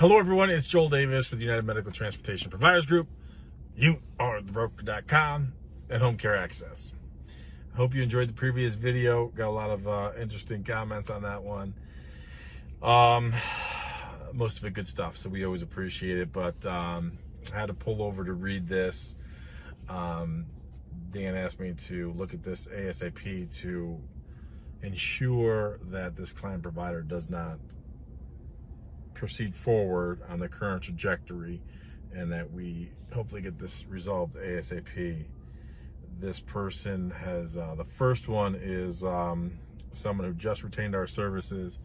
Hello everyone, it's Joel Davis with United Medical Transportation Providers Group. You are the broker.com and Home Care Access. I hope you enjoyed the previous video. Got a lot of interesting comments on that one. Most of it good stuff, so we always appreciate it, but I had to pull over to read this. Dan asked me to look at this ASAP to ensure that this client provider does not proceed forward on the current trajectory and that we hopefully get this resolved ASAP. This person has, the first one is someone who just retained our services,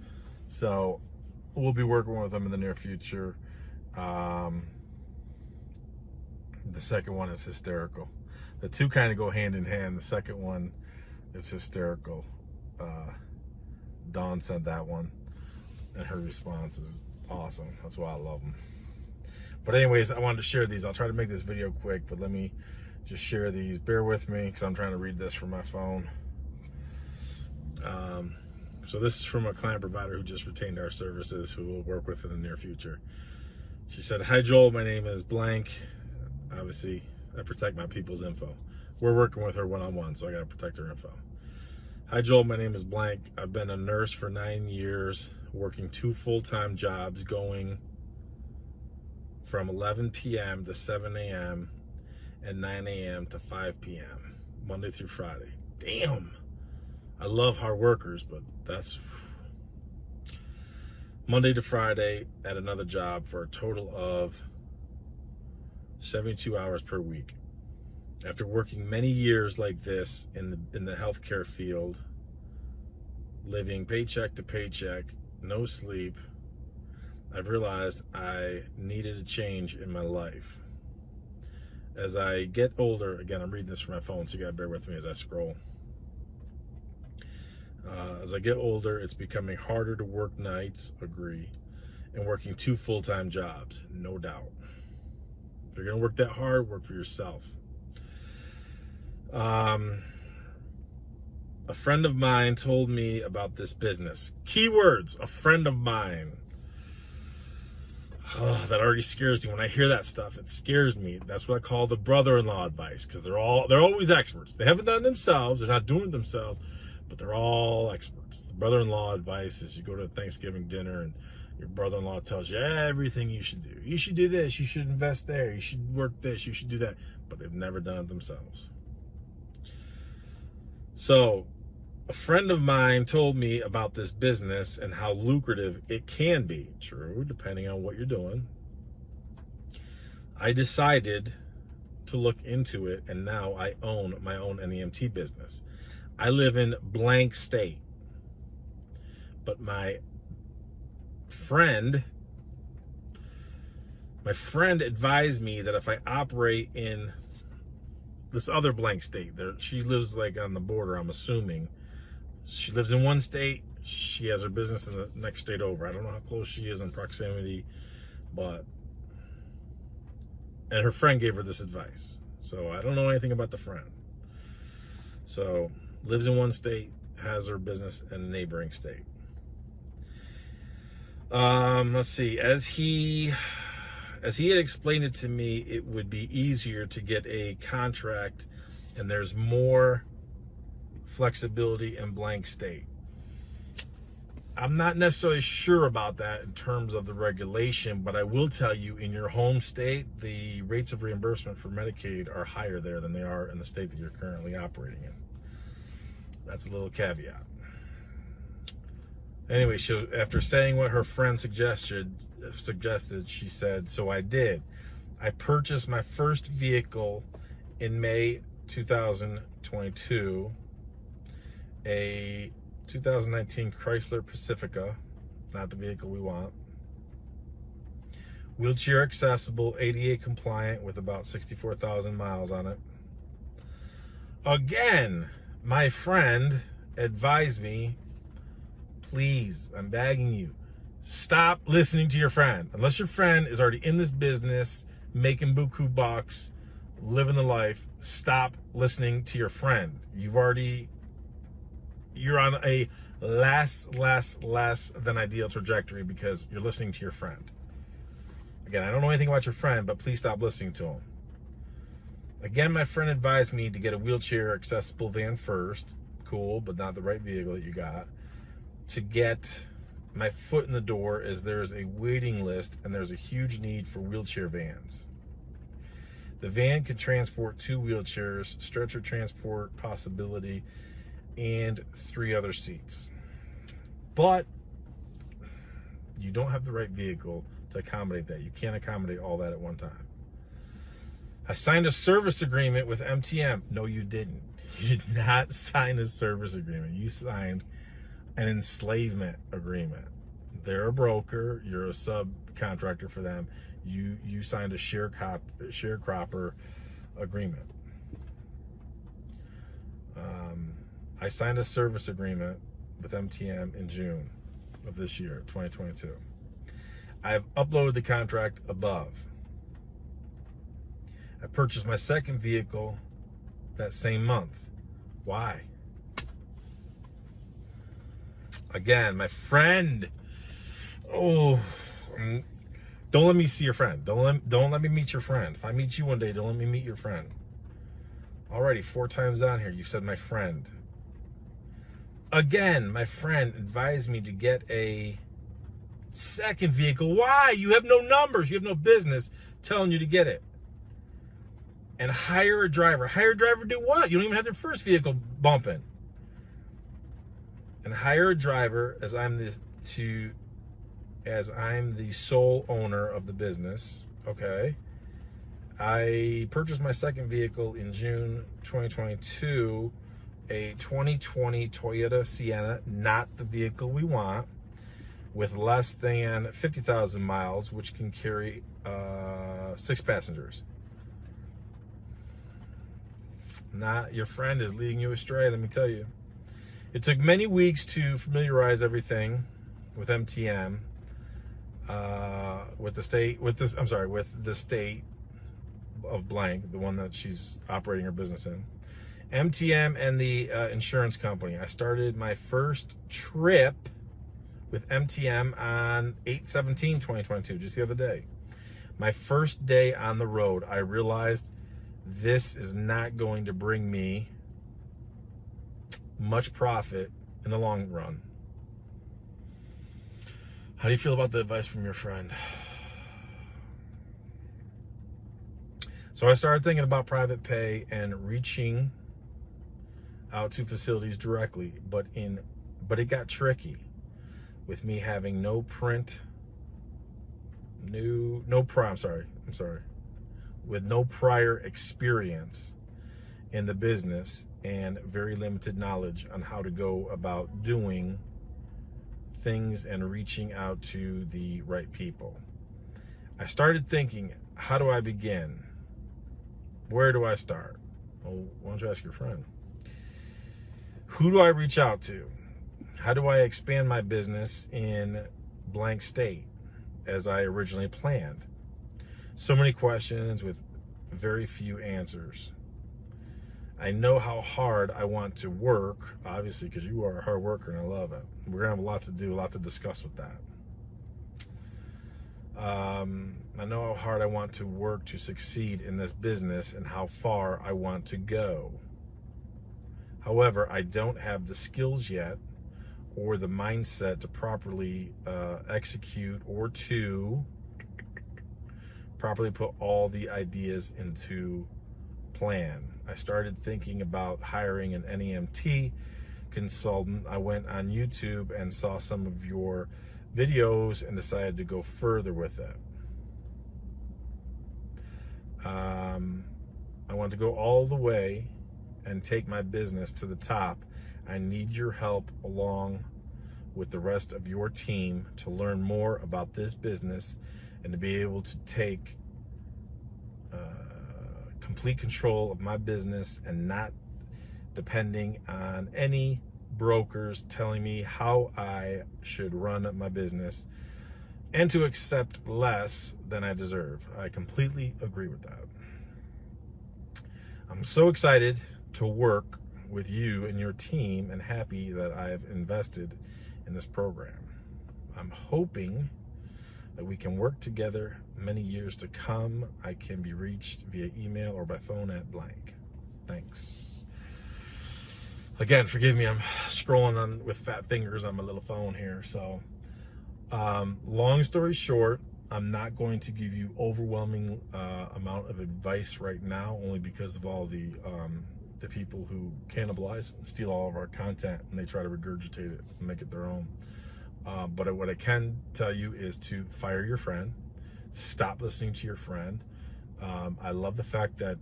so we'll be working with them in the near future. The second one is hysterical. The two kind of go hand in hand. The second one is hysterical. Dawn said that one, and her response is awesome. That's why I love them. But anyways, I wanted to share these. I'll try to make this video quick, but let me just share these. Bear with me because I'm trying to read this from my phone. So this is from a client provider who just retained our services, who we'll work with in the near future. She said, "Hi Joel, my name is blank." Obviously, I protect my people's info. We're working with her one-on-one, so I gotta protect her info. "Hi Joel, my name is blank. I've been a nurse for 9 years, working 2 full-time jobs, going from 11 p.m. to 7 a.m. and 9 a.m. to 5 p.m. Monday through Friday." Damn. I love hard workers, but that's Monday to Friday at another job for a total of 72 hours per week. After working many years like this in the healthcare field, living paycheck to paycheck, no sleep, I've realized I needed a change in my life. As I get older, again, I'm reading this from my phone, so you gotta bear with me as I scroll. As I get older, it's becoming harder to work nights, agree, and working 2 full-time jobs, no doubt. If you're gonna work that hard, work for yourself. A friend of mine told me about this business. Keywords, a friend of mine. Oh, that already scares me. When I hear that stuff, it scares me. That's what I call the brother-in-law advice, because they're always experts. They haven't done it themselves, they're not doing it themselves, but they're all experts. The brother-in-law advice is you go to a Thanksgiving dinner and your brother-in-law tells you everything you should do. You should do this, you should invest there, you should work this, you should do that, but they've never done it themselves. So, a friend of mine told me about this business and how lucrative it can be. True, depending on what you're doing. I decided to look into it, and now I own my own NEMT business. I live in blank state, but my friend advised me that if I operate in this other blank state, she lives like on the border, I'm assuming. She lives in one state, she has her business in the next state over. I don't know how close she is in proximity, and her friend gave her this advice. So I don't know anything about the friend. So, lives in one state, has her business in a neighboring state. Let's see, as he had explained it to me, it would be easier to get a contract and there's more flexibility in blank state. I'm not necessarily sure about that in terms of the regulation, but I will tell you, in your home state, the rates of reimbursement for Medicaid are higher there than they are in the state that you're currently operating in. That's a little caveat. Anyway, after saying what her friend suggested, she said, "So I did. I purchased my first vehicle in May 2022, a 2019 Chrysler Pacifica, not the vehicle we want. Wheelchair accessible, ADA compliant with about 64,000 miles on it. Again, my friend advised me, please, I'm begging you, stop listening to your friend. Unless your friend is already in this business, making buku bucks, living the life, stop listening to your friend. You're on a less than ideal trajectory because you're listening to your friend. Again, I don't know anything about your friend, but please stop listening to him. Again, my friend advised me to get a wheelchair accessible van first. Cool, but not the right vehicle that you got. To get my foot in the door, as there's a waiting list and there's a huge need for wheelchair vans. The van can transport 2 wheelchairs, stretcher transport possibility, and 3 other seats. But you don't have the right vehicle to accommodate that. You can't accommodate all that at one time. I signed a service agreement with MTM. No, you didn't. You did not sign a service agreement. You signed an enslavement agreement. They're a broker. You're a subcontractor for them. You signed a sharecropper agreement. I signed a service agreement with MTM in June of this year, 2022. I've uploaded the contract above. I purchased my second vehicle that same month. Why? Again, my friend. Oh, don't let me see your friend. Don't let me meet your friend. If I meet you one day, don't let me meet your friend. Already 4 times on here, you said my friend. Again, my friend advised me to get a second vehicle. Why? You have no numbers. You have no business telling you to get it. And hire a driver. Hire a driver to do what? You don't even have their first vehicle bumping. And hire a driver, as I'm the sole owner of the business. Okay. I purchased my second vehicle in June 2022, a 2020 Toyota Sienna, not the vehicle we want, with less than 50,000 miles, which can carry 6 passengers. Not your friend is leading you astray, let me tell you. It took many weeks to familiarize everything with MTM, with the state of blank, the one that she's operating her business in. MTM and the insurance company. I started my first trip with MTM on 8/17/2022, just the other day. My first day on the road, I realized this is not going to bring me much profit in the long run. How do you feel about the advice from your friend? So I started thinking about private pay and reaching out to facilities directly, but it got tricky with me having with no prior experience in the business and very limited knowledge on how to go about doing things and reaching out to the right people. I started thinking, how do I begin? Where do I start? Well, why don't you ask your friend? Who do I reach out to? How do I expand my business in blank state as I originally planned? So many questions with very few answers. I know how hard I want to work, obviously, because you are a hard worker and I love it. We're going to have a lot to do, a lot to discuss with that. I know how hard I want to work to succeed in this business and how far I want to go. However, I don't have the skills yet or the mindset to properly execute or to properly put all the ideas into plan. I started thinking about hiring an NEMT consultant. I went on YouTube and saw some of your videos and decided to go further with it. I want to go all the way and take my business to the top. I need your help along with the rest of your team to learn more about this business and to be able to take complete control of my business and not depending on any brokers telling me how I should run my business and to accept less than I deserve. I completely agree with that. I'm so excited to work with you and your team and happy that I've invested in this program. I'm hoping that we can work together many years to come. I can be reached via email or by phone at blank. Thanks. Again, forgive me, I'm scrolling on with fat fingers on my little phone here. So, long story short, I'm not going to give you overwhelming amount of advice right now, only because of all the people who cannibalize and steal all of our content, and they try to regurgitate it and make it their own. But what I can tell you is to fire your friend, stop listening to your friend. I love the fact that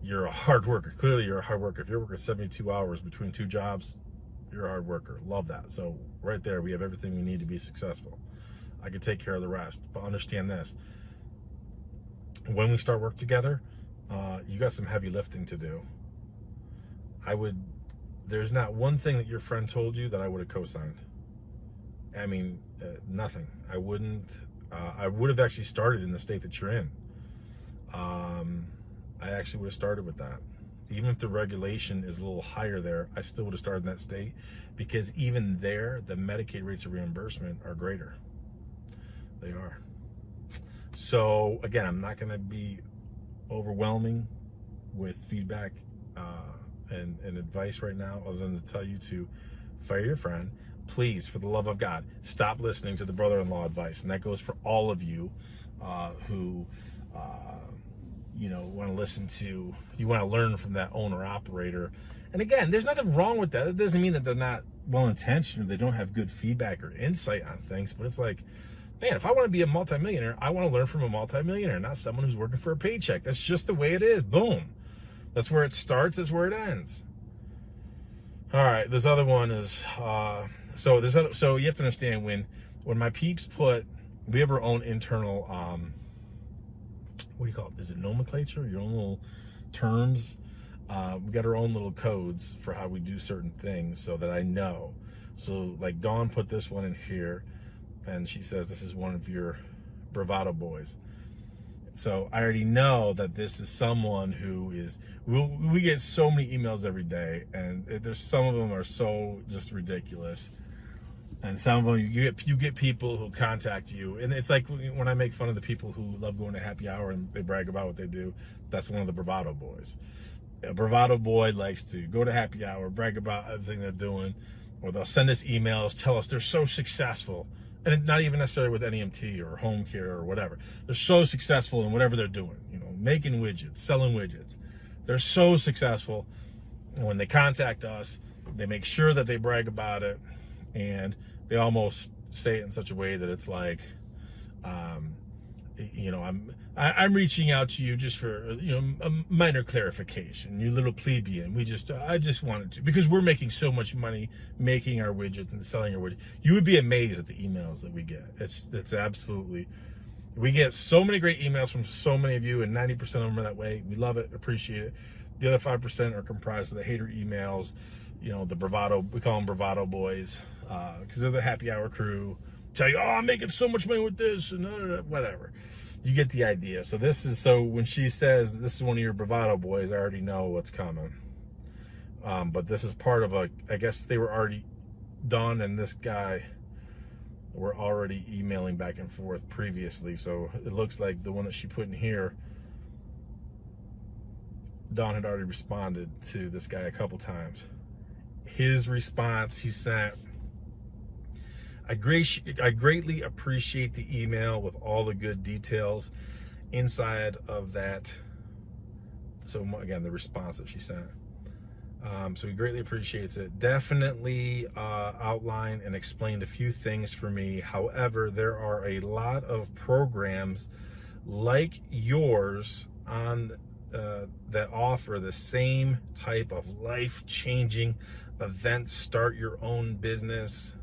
you're a hard worker. Clearly you're a hard worker. If you're working 72 hours between 2 jobs, you're a hard worker. Love that. So right there, we have everything we need to be successful. I can take care of the rest, but understand this. When we start work together, you got some heavy lifting to do. There's not one thing that your friend told you that I would have co-signed. I mean, nothing. I would have actually started in the state that you're in. I actually would have started with that. Even if the regulation is a little higher there, I still would have started in that state, because even there, the Medicaid rates of reimbursement are greater. They are. So again, I'm not going to be overwhelming with feedback and advice right now, other than to tell you to fire your friend. Please, for the love of God, stop listening to the brother-in-law advice. And that goes for all of you who want to listen to, you want to learn from that owner-operator. And again, there's nothing wrong with that. It doesn't mean that they're not well-intentioned or they don't have good feedback or insight on things. But it's like, man, if I want to be a multimillionaire, I want to learn from a multimillionaire, not someone who's working for a paycheck. That's just the way it is. Boom. That's where it starts. That's where it ends. All right. This other one is, so you have to understand, when my peeps we have our own internal, what do you call it? Is it nomenclature? Your own little terms. We got our own little codes for how we do certain things, so that I know. So like Dawn put this one in here, and she says this is one of your bravado boys. So I already know that this is someone who is, we get so many emails every day, and there's some of them are so just ridiculous. And some of them, you get people who contact you, and it's like when I make fun of the people who love going to happy hour and they brag about what they do. That's one of the bravado boys. A bravado boy likes to go to happy hour, brag about everything they're doing, or they'll send us emails, tell us they're so successful, and not even necessarily with NEMT or home care or whatever. They're so successful in whatever they're doing, making widgets, selling widgets. They're so successful, and when they contact us, they make sure that they brag about it, and they almost say it in such a way that it's like, I'm reaching out to you just for a minor clarification, you little plebeian. I just wanted to, because we're making so much money making our widget and selling our widget. You would be amazed at the emails that we get. It's absolutely, we get so many great emails from so many of you, and 90% of them are that way. We love it, appreciate it. The other 5% are comprised of the hater emails, the bravado, we call them bravado boys, because they're the happy hour crew. Tell you, I'm making so much money with this, and whatever. You get the idea. So when she says this is one of your bravado boys, I already know what's coming. But this is part of I guess they were already, Dawn and this guy were already emailing back and forth previously. So it looks like the one that she put in here, Dawn had already responded to this guy a couple times. His response, he sent, I greatly appreciate the email with all the good details inside of that. So again, the response that she sent. So he greatly appreciates it. Definitely outlined and explained a few things for me. However, there are a lot of programs like yours on that offer the same type of life-changing events. Start your own business,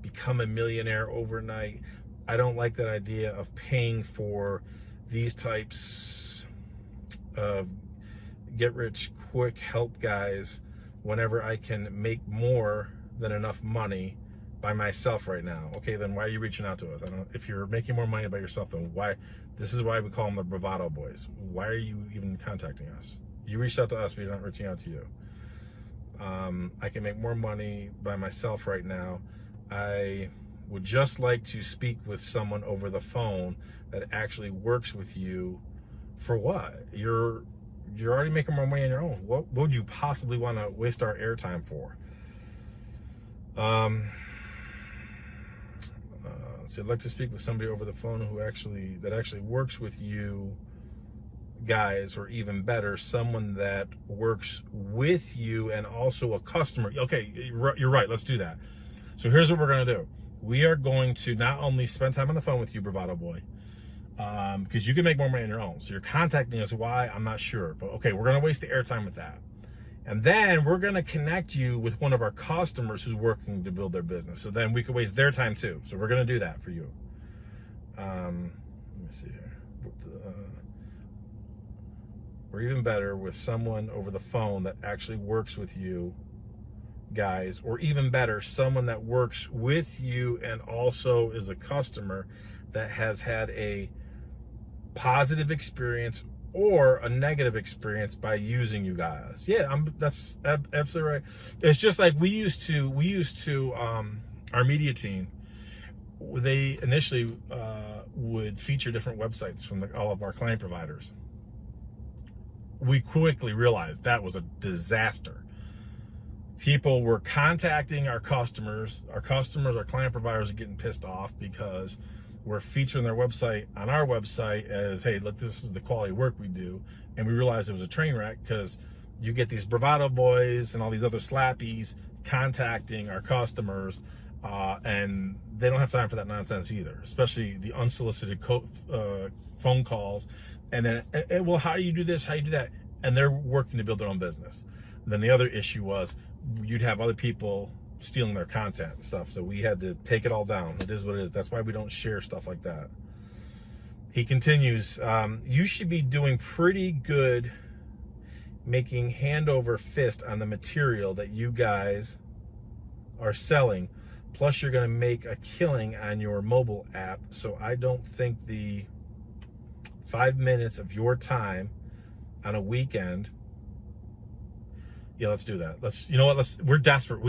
become a millionaire overnight. I don't like that idea of paying for these types of get rich quick help guys whenever I can make more than enough money by myself right now. Okay, then why are you reaching out to us? If you're making more money by yourself, then why? This is why we call them the bravado boys. Why are you even contacting us? You reached out to us, but you're not reaching out to you. I can make more money by myself right now. I would just like to speak with someone over the phone that actually works with you. For what? You're already making more money on your own. What would you possibly want to waste our airtime for? So I'd like to speak with somebody over the phone that actually works with you guys, or even better, someone that works with you and also a customer. Okay, you're right. Let's do that. So here's what we're going to do. We are going to not only spend time on the phone with you, bravado boy, because you can make more money on your own. So you're contacting us. Why? I'm not sure. But okay, we're going to waste the airtime with that. And then we're going to connect you with one of our customers who's working to build their business. So then we could waste their time too. So we're going to do that for you. Let me see here. Or even better, with someone over the phone that actually works with you guys, or even better, someone that works with you and also is a customer that has had a positive experience or a negative experience by using you guys. Yeah, that's absolutely right. It's just like we used to our media team, they initially would feature different websites from all of our client providers. We quickly realized that was a disaster. People were contacting our customers, our client providers are getting pissed off because we're featuring their website on our website as, hey, look, this is the quality work we do. And we realized it was a train wreck because you get these bravado boys and all these other slappies contacting our customers, and they don't have time for that nonsense either, especially the unsolicited phone calls. And then, well, how do you do this? How do you do that? And they're working to build their own business. And then the other issue was you'd have other people stealing their content and stuff. So we had to take it all down. It is what it is. That's why we don't share stuff like that. He continues, you should be doing pretty good making hand over fist on the material that you guys are selling. Plus you're going to make a killing on your mobile app. So I don't think the 5 minutes of your time on a weekend. Yeah, let's do that. You know what? We're desperate.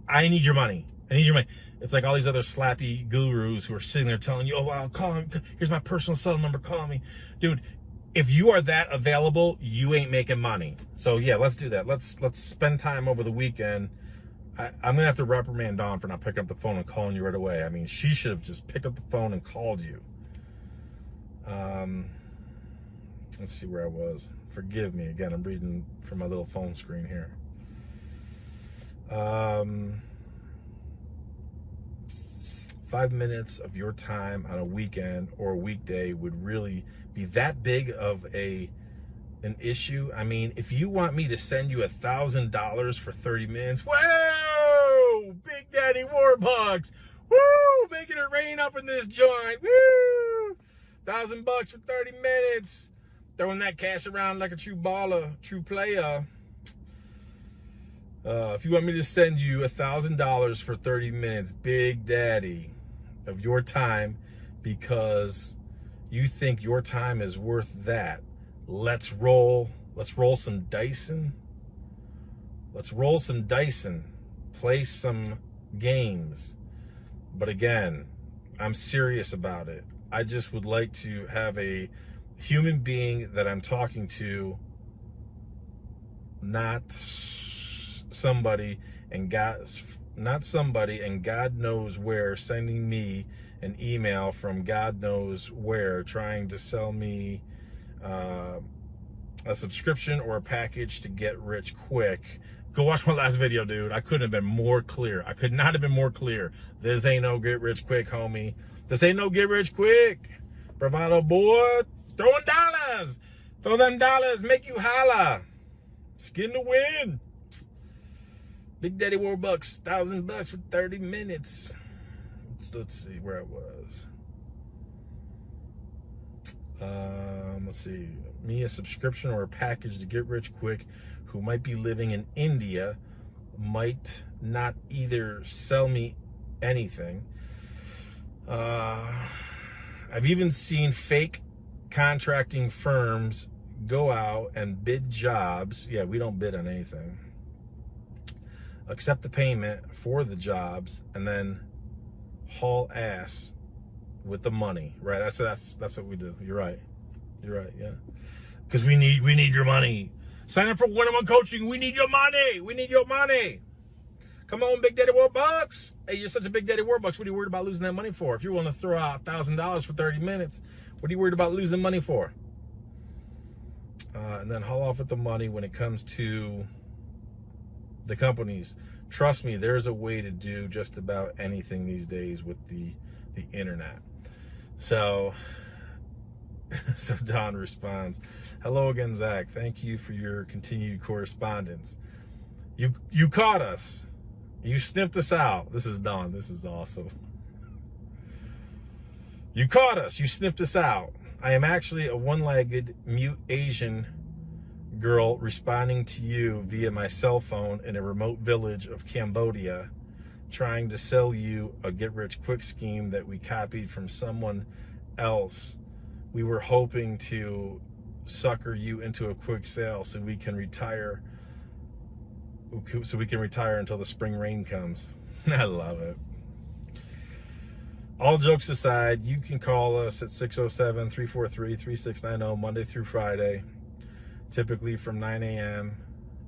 I need your money. I need your money. It's like all these other slappy gurus who are sitting there telling you, oh, wow, call him. Here's my personal cell number. Call me. Dude, if you are that available, you ain't making money. So yeah, let's do that. Let's spend time over the weekend. I'm going to have to reprimand Dawn for not picking up the phone and calling you right away. I mean, she should have just picked up the phone and called you. Let's see where I was. Forgive me. Again, I'm reading from my little phone screen here. 5 minutes of your time on a weekend or a weekday would really be that big of an issue. I mean, if you want me to send you $1,000 for 30 minutes, whoa, Big Daddy Warbucks, woo, making it rain up in this joint, woo, $1,000 for 30 minutes. Throwing that cash around like a true baller, true player. If you want me to send you $1,000 for 30 minutes, Big Daddy, of your time, because you think your time is worth that, let's roll some Dyson. Let's roll some Dyson. Play some games. But again, I'm serious about it. I just would like to have a human being that I'm talking to, not somebody and God knows where, sending me an email from God knows where, trying to sell me a subscription or a package to get rich quick. Go watch my last video, dude. I couldn't have been more clear. I could not have been more clear. This ain't no get rich quick, homie. This ain't no get rich quick. Bravado boy, throwing dollars. Throw them dollars, make you holla. Skin to win. Big Daddy Warbucks, $1,000 for 30 minutes. Let's see where I was. Let's see. Me a subscription or a package to get rich quick, who might be living in India, might not either sell me anything. I've even seen fake contracting firms go out and bid jobs. Yeah, we don't bid on anything. Accept the payment for the jobs and then haul ass with the money, right? That's what we do. You're right. Yeah, because we need your money. Sign up for one-on-one coaching. We need your money. We need your money. Come on, Big Daddy Warbucks. Hey, you're such a Big Daddy Warbucks. What are you worried about losing that money for? If you're willing to throw out $1,000 for 30 minutes, what are you worried about losing money for? And then haul off with the money when it comes to the companies. Trust me, there's a way to do just about anything these days with the internet. So Don responds, hello again, Zach. Thank you for your continued correspondence. You caught us. You sniffed us out. This is Don. This is awesome. You caught us. You sniffed us out. I am actually a one-legged mute Asian girl responding to you via my cell phone in a remote village of Cambodia, trying to sell you a get-rich-quick scheme that we copied from someone else. We were hoping to sucker you into a quick sale so we can retire until the spring rain comes. I love it. All jokes aside, you can call us at 607-343-3690 Monday through Friday, typically from 9 a.m.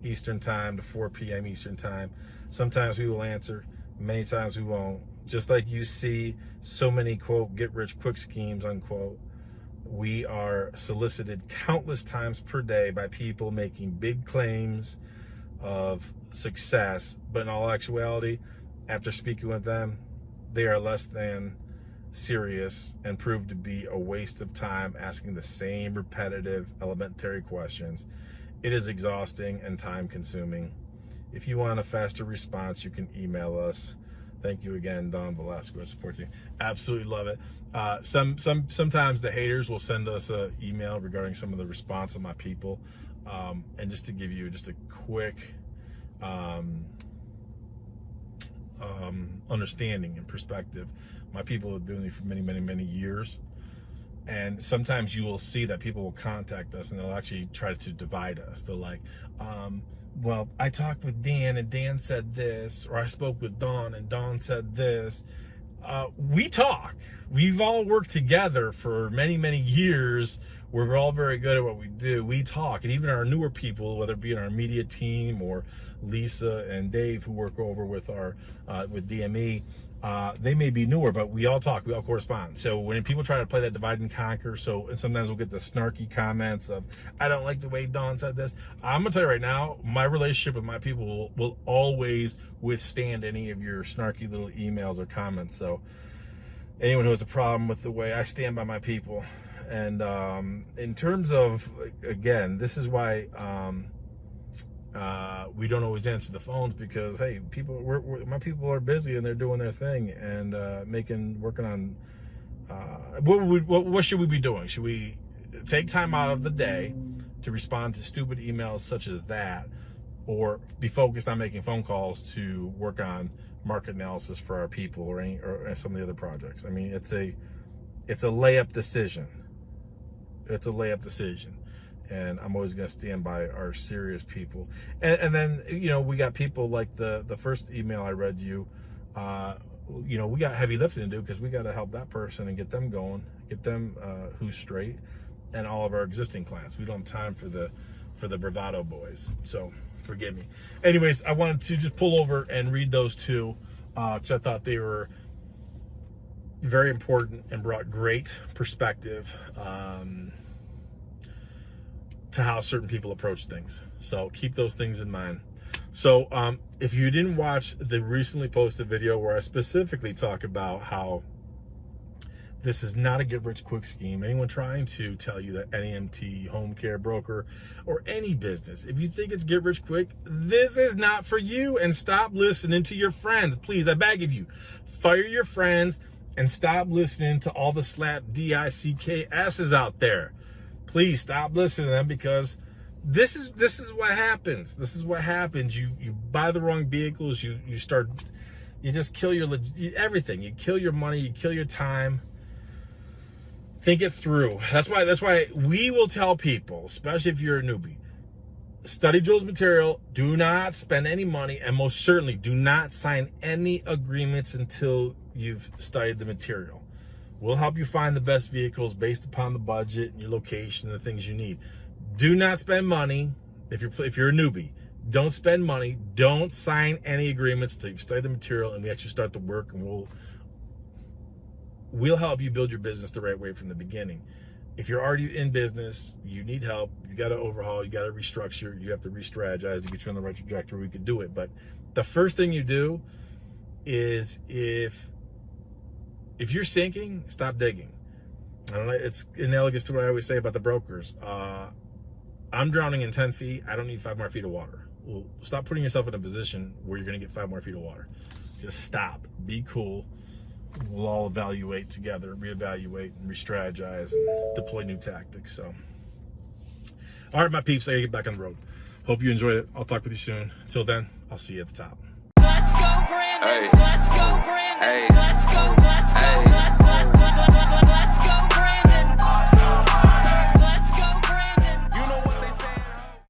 Eastern Time to 4 p.m. Eastern Time. Sometimes we will answer, many times we won't. Just like you see so many, quote, get-rich-quick schemes, unquote, we are solicited countless times per day by people making big claims of success, but in all actuality, after speaking with them, they are less than serious and prove to be a waste of time asking the same repetitive, elementary questions. It is exhausting and time consuming. If you want a faster response, you can email us. Thank you again, Don Velasquez, support team. Absolutely love it. Sometimes the haters will send us an email regarding some of the response of my people. And just to give you just a quick understanding and perspective, my people have been with me for many years, and sometimes you will see that people will contact us and they'll actually try to divide us. They're like, well, I talked with Dan and Dan said this, or I spoke with Dawn and Dawn said this. We talk. We've all worked together for many years. We're all very good at what we do. We talk, and even our newer people, whether it be in our media team or Lisa and Dave, who work over with our with DME, they may be newer, but we all talk, we all correspond. So when people try to play that divide and conquer, and sometimes we'll get the snarky comments of, I don't like the way Dawn said this. I'm gonna tell you right now, my relationship with my people will always withstand any of your snarky little emails or comments. So anyone who has a problem with the way I stand by my people. And in terms of, again, this is why we don't always answer the phones, because hey, my people are busy and they're doing their thing and working on what should we be doing? Should we take time out of the day to respond to stupid emails such as that, or be focused on making phone calls to work on market analysis for our people or some of the other projects? I mean, it's a layup decision. It's a layup decision. And I'm always going to stand by our serious people. And then, we got people like the first email I read you, we got heavy lifting to do, because we got to help that person and get them going, get them who's straight, and all of our existing clients. We don't have time for the bravado boys. So forgive me. Anyways, I wanted to just pull over and read those two, because I thought they were very important and brought great perspective to how certain people approach things. So keep those things in mind. So if you didn't watch the recently posted video where I specifically talk about how this is not a get-rich-quick scheme, anyone trying to tell you that NEMT, home care broker, or any business, if you think it's get-rich-quick, this is not for you, and stop listening to your friends. Please, I beg of you, fire your friends and stop listening to all the slap DICKS's out there. Please stop listening to them, because this is what happens. This is what happens. You buy the wrong vehicles. You just kill everything. You kill your money. You kill your time. Think it through. That's why we will tell people, especially if you're a newbie, study Joel's material. Do not spend any money, and most certainly do not sign any agreements until you've studied the material. We'll help you find the best vehicles based upon the budget and your location and the things you need. Do not spend money if you're a newbie. Don't spend money. Don't sign any agreements until you study the material and we actually start the work, and we'll help you build your business the right way from the beginning. If you're already in business, you need help, you got to overhaul, you got to restructure, you have to re-strategize to get you on the right trajectory, we could do it. But the first thing you do is if you're sinking, stop digging. I don't know, it's analogous to what I always say about the brokers. I'm drowning in 10 feet, I don't need 5 more feet of water. Well, stop putting yourself in a position where you're going to get 5 more feet of water. Just stop, be cool. We'll all evaluate together, reevaluate, and re-strategize, and deploy new tactics. So, all right, my peeps, I gotta get back on the road. Hope you enjoyed it. I'll talk with you soon. Until then, I'll see you at the top. Let's go, Brandon. Hey. Let's go, Brandon. Hey. Let's go.